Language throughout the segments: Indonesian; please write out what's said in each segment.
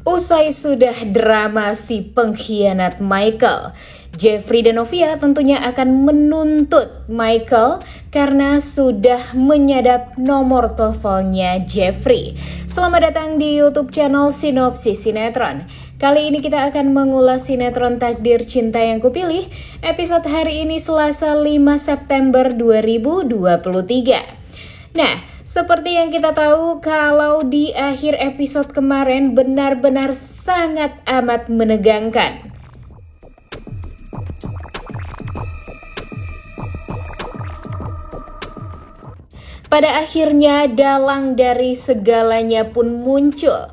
Usai sudah drama si pengkhianat Michael, Jeffrey dan Novia tentunya akan menuntut Michael karena sudah menyadap nomor teleponnya Jeffrey. Selamat datang di YouTube channel Sinopsis Sinetron. Kali ini kita akan mengulas sinetron Takdir Cinta Yang Kupilih, episode hari ini Selasa 5 September 2023. Nah, seperti yang kita tahu kalau di akhir episode kemarin benar-benar sangat amat menegangkan. Pada akhirnya dalang dari segalanya pun muncul.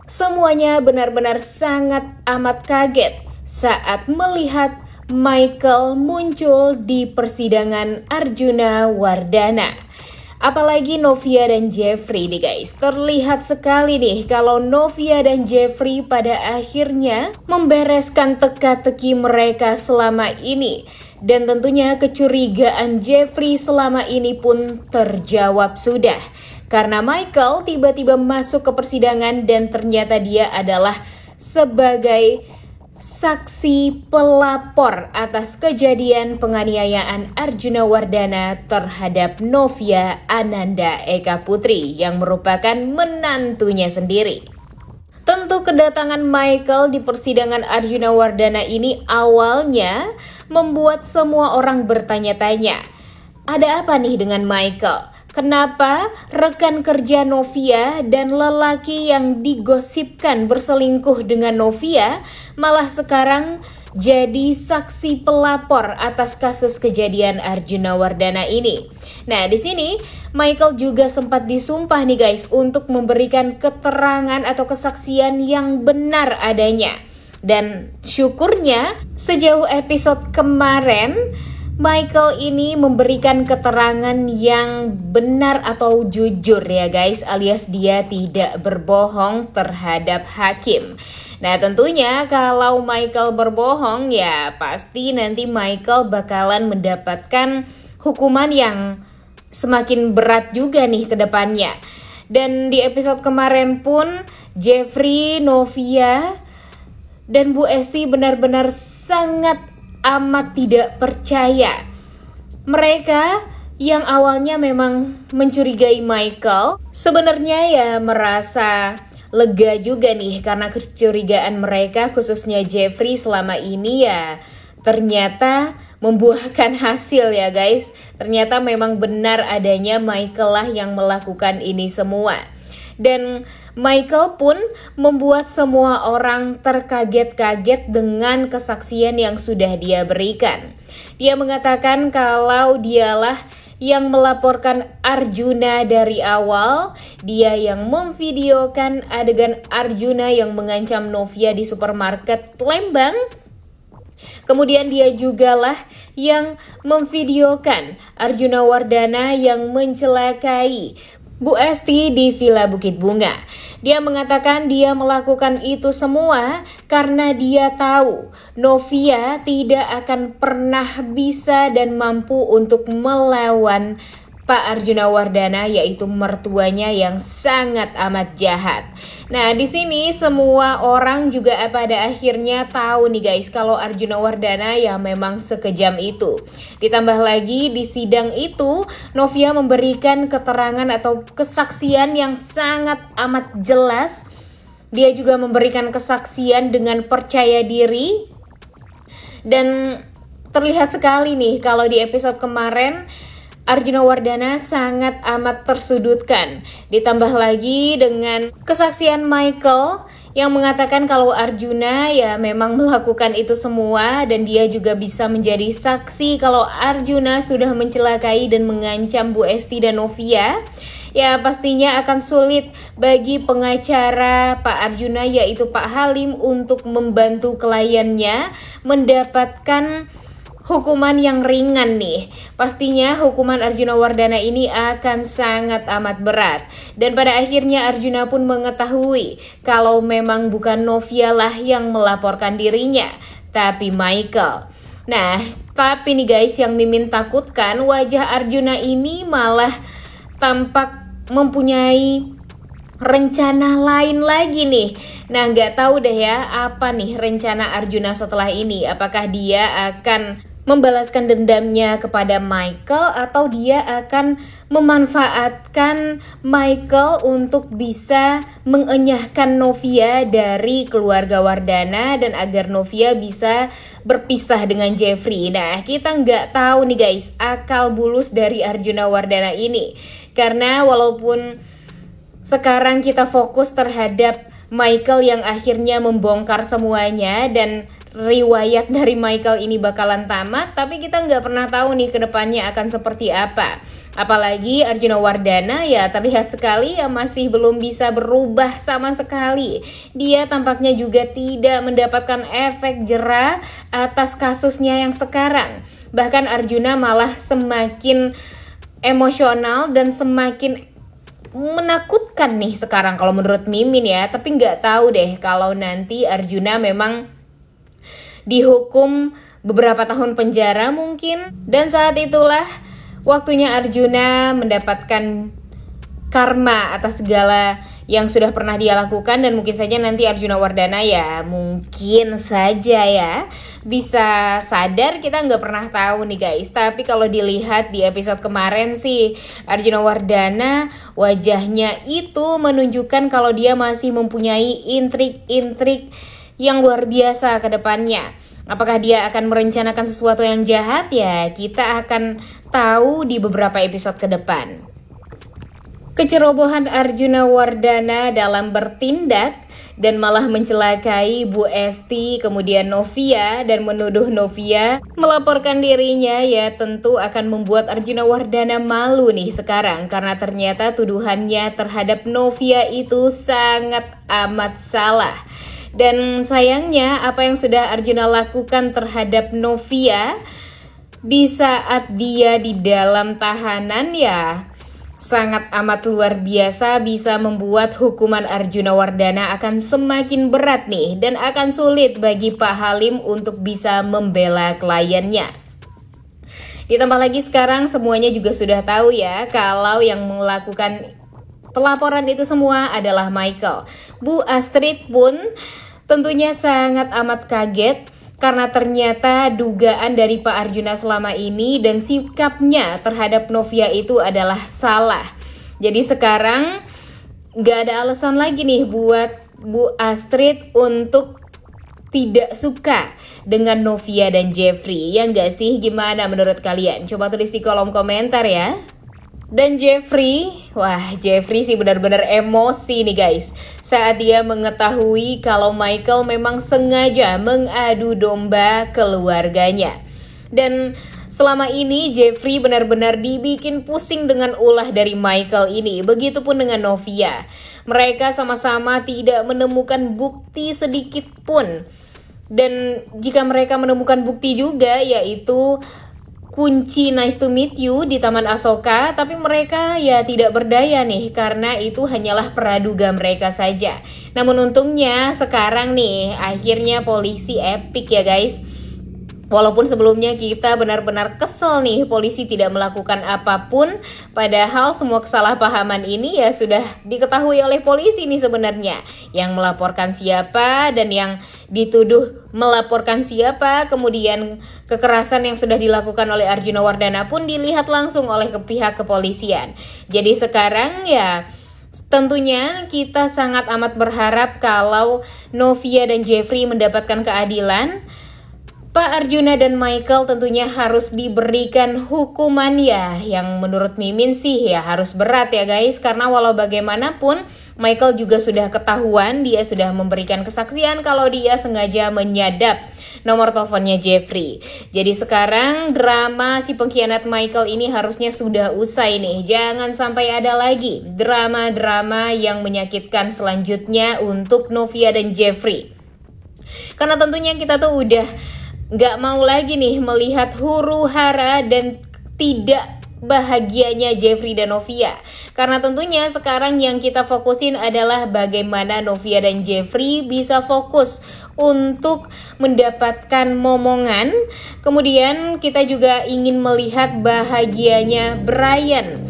Semuanya benar-benar sangat amat kaget saat melihat Michael muncul di persidangan Arjuna Wardana. Apalagi Novia dan Jeffrey nih guys. Terlihat sekali nih kalau Novia dan Jeffrey pada akhirnya membereskan teka-teki mereka selama ini. Dan tentunya kecurigaan Jeffrey selama ini pun terjawab sudah. Karena Michael tiba-tiba masuk ke persidangan dan ternyata dia adalah sebagai saksi pelapor atas kejadian penganiayaan Arjuna Wardana terhadap Novia Ananda Eka Putri yang merupakan menantunya sendiri. Tentu kedatangan Michael di persidangan Arjuna Wardana ini awalnya membuat semua orang bertanya-tanya, ada apa nih dengan Michael? Kenapa rekan kerja Novia dan lelaki yang digosipkan berselingkuh dengan Novia malah sekarang jadi saksi pelapor atas kasus kejadian Arjuna Wardana ini? Nah, di sini Michael juga sempat disumpah nih guys untuk memberikan keterangan atau kesaksian yang benar adanya. Dan syukurnya sejauh episode kemarin Michael ini memberikan keterangan yang benar atau jujur ya guys, alias dia tidak berbohong terhadap hakim. Nah tentunya kalau Michael berbohong ya pasti nanti Michael bakalan mendapatkan hukuman yang semakin berat juga nih ke depannya. Dan di episode kemarin pun Jeffrey, Novia, dan Bu Esti benar-benar sangat amat tidak percaya. Mereka yang awalnya memang mencurigai Michael sebenarnya ya merasa lega juga nih karena kecurigaan mereka khususnya Jeffrey selama ini ya ternyata membuahkan hasil ya guys. Ternyata memang benar adanya Michael lah yang melakukan ini semua. Dan Michael pun membuat semua orang terkaget-kaget dengan kesaksian yang sudah dia berikan. Dia mengatakan kalau dialah yang melaporkan Arjuna dari awal, dia yang memvideokan adegan Arjuna yang mengancam Novia di supermarket Lembang. Kemudian dia jugalah yang memvideokan Arjuna Wardana yang mencelakai Bu Esti di Villa Bukit Bunga. Dia mengatakan dia melakukan itu semua karena dia tahu Novia tidak akan pernah bisa dan mampu untuk melawan Pak Arjuna Wardana, yaitu mertuanya yang sangat amat jahat. Nah, di sini semua orang juga pada akhirnya tahu nih guys kalau Arjuna Wardana ya memang sekejam itu. Ditambah lagi di sidang itu Novia memberikan keterangan atau kesaksian yang sangat amat jelas. Dia juga memberikan kesaksian dengan percaya diri. Dan terlihat sekali nih kalau di episode kemarin Arjuna Wardana sangat amat tersudutkan. Ditambah lagi dengan kesaksian Michael yang mengatakan kalau Arjuna ya memang melakukan itu semua dan dia juga bisa menjadi saksi kalau Arjuna sudah mencelakai dan mengancam Bu Esti dan Novia. Ya pastinya akan sulit bagi pengacara Pak Arjuna yaitu Pak Halim untuk membantu kliennya mendapatkan hukuman yang ringan nih. Pastinya hukuman Arjuna Wardana ini akan sangat amat berat. Dan pada akhirnya Arjuna pun mengetahui kalau memang bukan Novia lah yang melaporkan dirinya, tapi Michael. Nah, tapi nih guys yang Mimin takutkan wajah Arjuna ini malah tampak mempunyai rencana lain lagi nih. Nah, nggak tahu deh ya apa nih rencana Arjuna setelah ini. Apakah dia akan membalaskan dendamnya kepada Michael atau dia akan memanfaatkan Michael untuk bisa mengenyahkan Novia dari keluarga Wardana dan agar Novia bisa berpisah dengan Jeffrey. Nah, kita nggak tahu nih guys akal bulus dari Arjuna Wardana ini. Karena walaupun sekarang kita fokus terhadap Michael yang akhirnya membongkar semuanya dan riwayat dari Michael ini bakalan tamat, tapi kita nggak pernah tahu nih kedepannya akan seperti apa. Apalagi Arjuna Wardana ya terlihat sekali ya masih belum bisa berubah sama sekali. Dia tampaknya juga tidak mendapatkan efek jera atas kasusnya yang sekarang. Bahkan Arjuna malah semakin emosional dan semakin menakutkan nih sekarang kalau menurut Mimin ya. Tapi nggak tahu deh kalau nanti Arjuna memang dihukum beberapa tahun penjara mungkin. Dan saat itulah waktunya Arjuna mendapatkan karma atas segala yang sudah pernah dia lakukan. Dan mungkin saja nanti Arjuna Wardana ya mungkin saja ya bisa sadar, kita nggak pernah tahu nih guys. Tapi kalau dilihat di episode kemarin sih Arjuna Wardana wajahnya itu menunjukkan kalau dia masih mempunyai intrik-intrik yang luar biasa ke depannya. Apakah dia akan merencanakan sesuatu yang jahat ya? Kita akan tahu di beberapa episode ke depan. Kecerobohan Arjuna Wardana dalam bertindak dan malah mencelakai Bu Esti kemudian Novia dan menuduh Novia melaporkan dirinya ya tentu akan membuat Arjuna Wardana malu nih sekarang, karena ternyata tuduhannya terhadap Novia itu sangat amat salah. Dan sayangnya apa yang sudah Arjuna lakukan terhadap Novia di saat dia di dalam tahanan ya sangat amat luar biasa, bisa membuat hukuman Arjuna Wardana akan semakin berat nih dan akan sulit bagi Pak Halim untuk bisa membela kliennya. Ditambah lagi sekarang semuanya juga sudah tahu ya kalau yang melakukan pelaporan itu semua adalah Michael. Bu Astrid pun tentunya sangat amat kaget karena ternyata dugaan dari Pak Arjuna selama ini dan sikapnya terhadap Novia itu adalah salah. Jadi sekarang gak ada alasan lagi nih buat Bu Astrid untuk tidak suka dengan Novia dan Jeffrey. Ya gak sih? Gimana menurut kalian? Coba tulis di kolom komentar ya. Dan Jeffrey, wah Jeffrey sih benar-benar emosi nih guys saat dia mengetahui kalau Michael memang sengaja mengadu domba keluarganya. Dan selama ini Jeffrey benar-benar dibikin pusing dengan ulah dari Michael ini. Begitupun dengan Novia. Mereka sama-sama tidak menemukan bukti sedikit pun. Dan jika mereka menemukan bukti juga yaitu kunci Nice to Meet You di Taman Asoka, tapi mereka ya tidak berdaya nih karena itu hanyalah praduga mereka saja. Namun untungnya sekarang nih akhirnya polisi epic ya guys. Walaupun sebelumnya kita benar-benar kesel nih polisi tidak melakukan apapun, padahal semua kesalahpahaman ini ya sudah diketahui oleh polisi nih sebenarnya. Yang melaporkan siapa dan yang dituduh melaporkan siapa, kemudian kekerasan yang sudah dilakukan oleh Arjuna Wardana pun dilihat langsung oleh pihak kepolisian. Jadi sekarang ya tentunya kita sangat amat berharap kalau Novia dan Jeffrey mendapatkan keadilan. Pak Arjuna dan Michael tentunya harus diberikan hukuman ya yang menurut Mimin sih ya harus berat ya guys, karena walau bagaimanapun Michael juga sudah ketahuan, dia sudah memberikan kesaksian kalau dia sengaja menyadap nomor teleponnya Jeffrey. Jadi sekarang drama si pengkhianat Michael ini harusnya sudah usai nih. Jangan sampai ada lagi drama-drama yang menyakitkan selanjutnya untuk Novia dan Jeffrey. Karena tentunya kita tuh udah gak mau lagi nih melihat huru-hara dan tidak bahagianya Jeffrey dan Novia. Karena tentunya sekarang yang kita fokusin adalah bagaimana Novia dan Jeffrey bisa fokus untuk mendapatkan momongan. Kemudian kita juga ingin melihat bahagianya Brian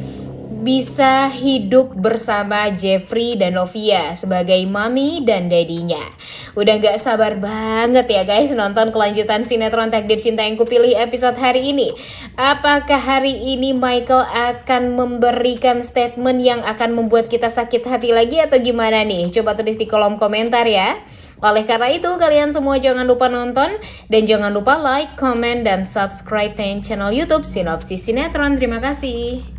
bisa hidup bersama Jeffrey dan Novia sebagai mami dan dadinya. Udah gak sabar banget ya guys nonton kelanjutan sinetron Takdir Cinta Yang Kupilih episode hari ini. Apakah hari ini Michael akan memberikan statement yang akan membuat kita sakit hati lagi atau gimana nih? Coba tulis di kolom komentar ya. Oleh karena itu, kalian semua jangan lupa nonton dan jangan lupa like, comment, dan subscribe channel YouTube Sinopsis Sinetron. Terima kasih.